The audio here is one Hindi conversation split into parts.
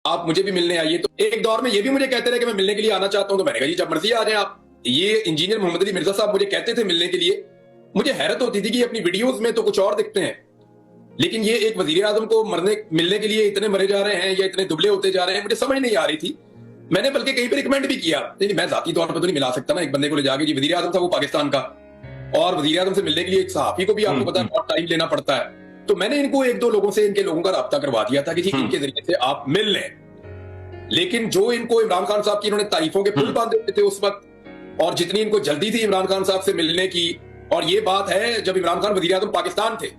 आप मुझे भी मिलने आइए। तो एक दौर में ये भी मुझे कहते रहे कि मैं मिलने के लिए आना चाहता हूं, तो मैंने कहा जी जब मर्जी आ जाए आप। ये इंजीनियर मोहम्मद अली मिर्जा साहब मुझे कहते थे मिलने के लिए। मुझे हैरत होती थी कि अपनी वीडियोस में तो कुछ और दिखते हैं, लेकिन ये एक वजीर आजम को मिलने के लिए इतने मरे जा रहे हैं या इतने दुबले होते जा रहे हैं, मुझे समझ नहीं आ रही थी। मैंने बल्कि कहीं पर रिकमेंड भी किया, नहीं मैं जाती तौर पर तो नहीं मिला सकता ना एक बंदे को ले जाके। जी वजीर आजम था वो पाकिस्तान का, और वजीर आजम से मिलने के लिए एक सहाफी को भी आपको पता है बहुत टाइम लेना पड़ता है। तो मैंने इनको एक दो लोगों से इनके लोगों का राब्ता करवा दिया था कि जी इनके जरिए से आप मिल लें। लेकिन जो इनको इमरान खान साहब की इन्होंने तारीफों के पुल बांध देते थे उस वक्त, और जितनी इनको जल्दी थी इमरान खान साहब से मिलने की, और ये बात है जब इमरान खान वजीर आजम पाकिस्तान थे,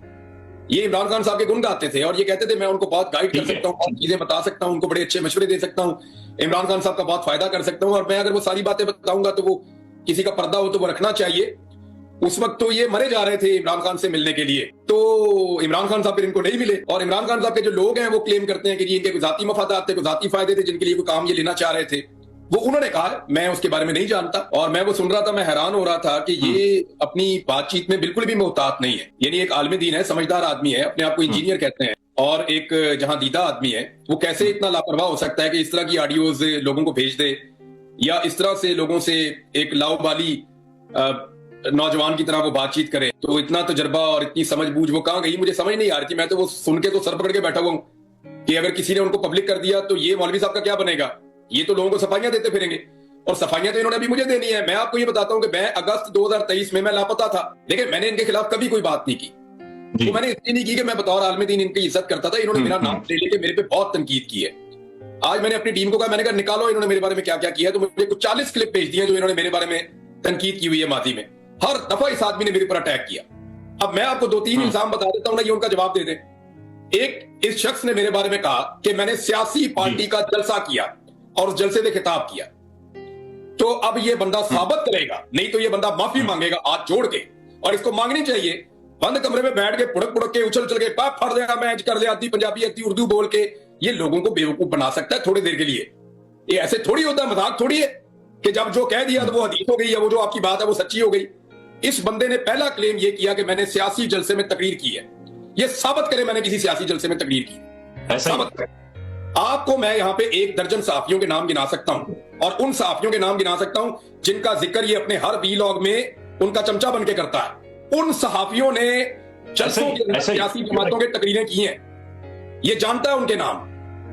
ये इमरान खान साहब के गुण गाते थे और ये कहते थे मैं उनको बहुत गाइड कर सकता हूँ, बहुत चीजें बता सकता हूँ, उनको बड़े अच्छे मशवरे दे सकता हूँ, इमरान खान साहब का बहुत फायदा कर सकता हूँ, और मैं अगर वो सारी बातें बताऊंगा तो वो किसी का पर्दा हो तो वो रखना चाहिए। उस वक्त तो ये मरे जा रहे थे इमरान खान से मिलने के लिए, तो इमरान खान साहब फिर इनको नहीं मिले। और इमरान खान साहब के जो लोग हैं वो क्लेम करते हैं कि इनके कोई जाती मफादात थे, कोई जाती फायदे थे जिनके लिए कोई काम ये लेना चाह रहे थे, वो उन्होंने कहा। मैं उसके बारे में नहीं जानता, और मैं वो सुन रहा था, मैं हैरान हो रहा था कि ये अपनी बातचीत में बिल्कुल भी मोहतात नहीं है। यानी एक आलिम दीन है, समझदार आदमी है, अपने आप को इंजीनियर कहते हैं, और एक जहां दीदा आदमी है, वो कैसे इतना लापरवाह हो सकता है कि इस तरह की ऑडियोज लोगों को भेज दे, या इस तरह से लोगों से एक लाओबाली नौजवान की तरह वो बातचीत करे। तो इतना तजर्बा और इतनी समझ बूझ वो कहां गई, मुझे समझ नहीं आ रही थी। मैं तो वो सुन के तो सर पकड़ के बैठा हुआ हूं कि अगर किसी ने उनको पब्लिक कर दिया तो ये मौलवी साहब का क्या बनेगा। ये तो लोगों को सफाइयां देते फिरेंगे, और सफाइयां तो इन्होंने अभी मुझे देनी है। मैं आपको ये बताता हूं कि मैं अगस्त 2023 में मैं लापता था, लेकिन मैंने इनके खिलाफ कभी कोई बात नहीं की। तो मैंने इसलिए नहीं की कि मैं बतौर आलिम दीन इनकी इज्जत करता था। इन्होंने मेरा नाम ले लेके मेरे पे बहुत तनकीद की है। आज मैंने अपनी टीम को कहा, मैंने कहा निकालो इन्होंने मेरे बारे में क्या क्या किया, तो मुझे कुछ 40 क्लिप भेज दिए जो इन्होंने मेरे बारे में तनकीद की हुई है माजी में। हर दफा इस आदमी ने मेरे ऊपर अटैक किया। अब मैं आपको 2-3 इल्जाम बता देता हूं ना, ये उनका जवाब दे दें। एक, इस शख्स ने मेरे बारे में कहा कि मैंने सियासी पार्टी का जलसा किया और उस जलसे में खिताब किया। तो अब ये बंदा साबित करेगा, नहीं तो ये बंदा माफी मांगेगा हाथ जोड़ के, और इसको मांगनी चाहिए। बंद कमरे में बैठ के पुड़क पुड़क के उछल उछल के पाप फड़ दिया, मैच कर लिया, आधी पंजाबी आधी उर्दू बोल के ये लोगों को बेवकूफ बना सकता है थोड़ी देर के लिए। ये ऐसे थोड़ी होता है, मजाक थोड़ी है कि जब जो कह दिया तो वो हदीस हो गई, या वो जो आपकी बात है वो सच्ची हो गई। इस बंदे ने पहला क्लेम ये किया कि मैंने सियासी जलसे में तकरीर की है। ये साबित करे मैंने किसी सियासी जलसे में तकरीर की, साबित करे। आपको मैं यहां पे 1 दर्जन सहाफियों के नाम गिना सकता हूं, और उन सहाफियों के नाम गिना सकता हूं जिनका जिक्र ये अपने हर वीलॉग में उनका चमचा बन के करता है। उन सहाफियों ने जलसों के अंदर सियासी जमातों की तकरीरें की हैं, ये जानता है उनके नाम।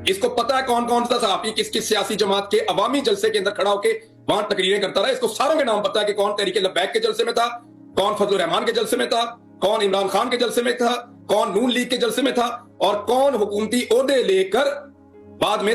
इसको पता है कौन कौन सा सहाफी किस किस सियासी जमात के अवामी जलसे के अंदर खड़ा होकर वहां तकरीरें करता रहा। इसको सारों के नाम पता है कि कौन तहरीके लब्बैक के जलसे में था, कौन फजलुर रहमान के जलसे में था, कौन इमरान खान के जलसे में था, कौन नून लीग के जलसे में था, और कौन हुकूमती ओहदे लेकर बाद में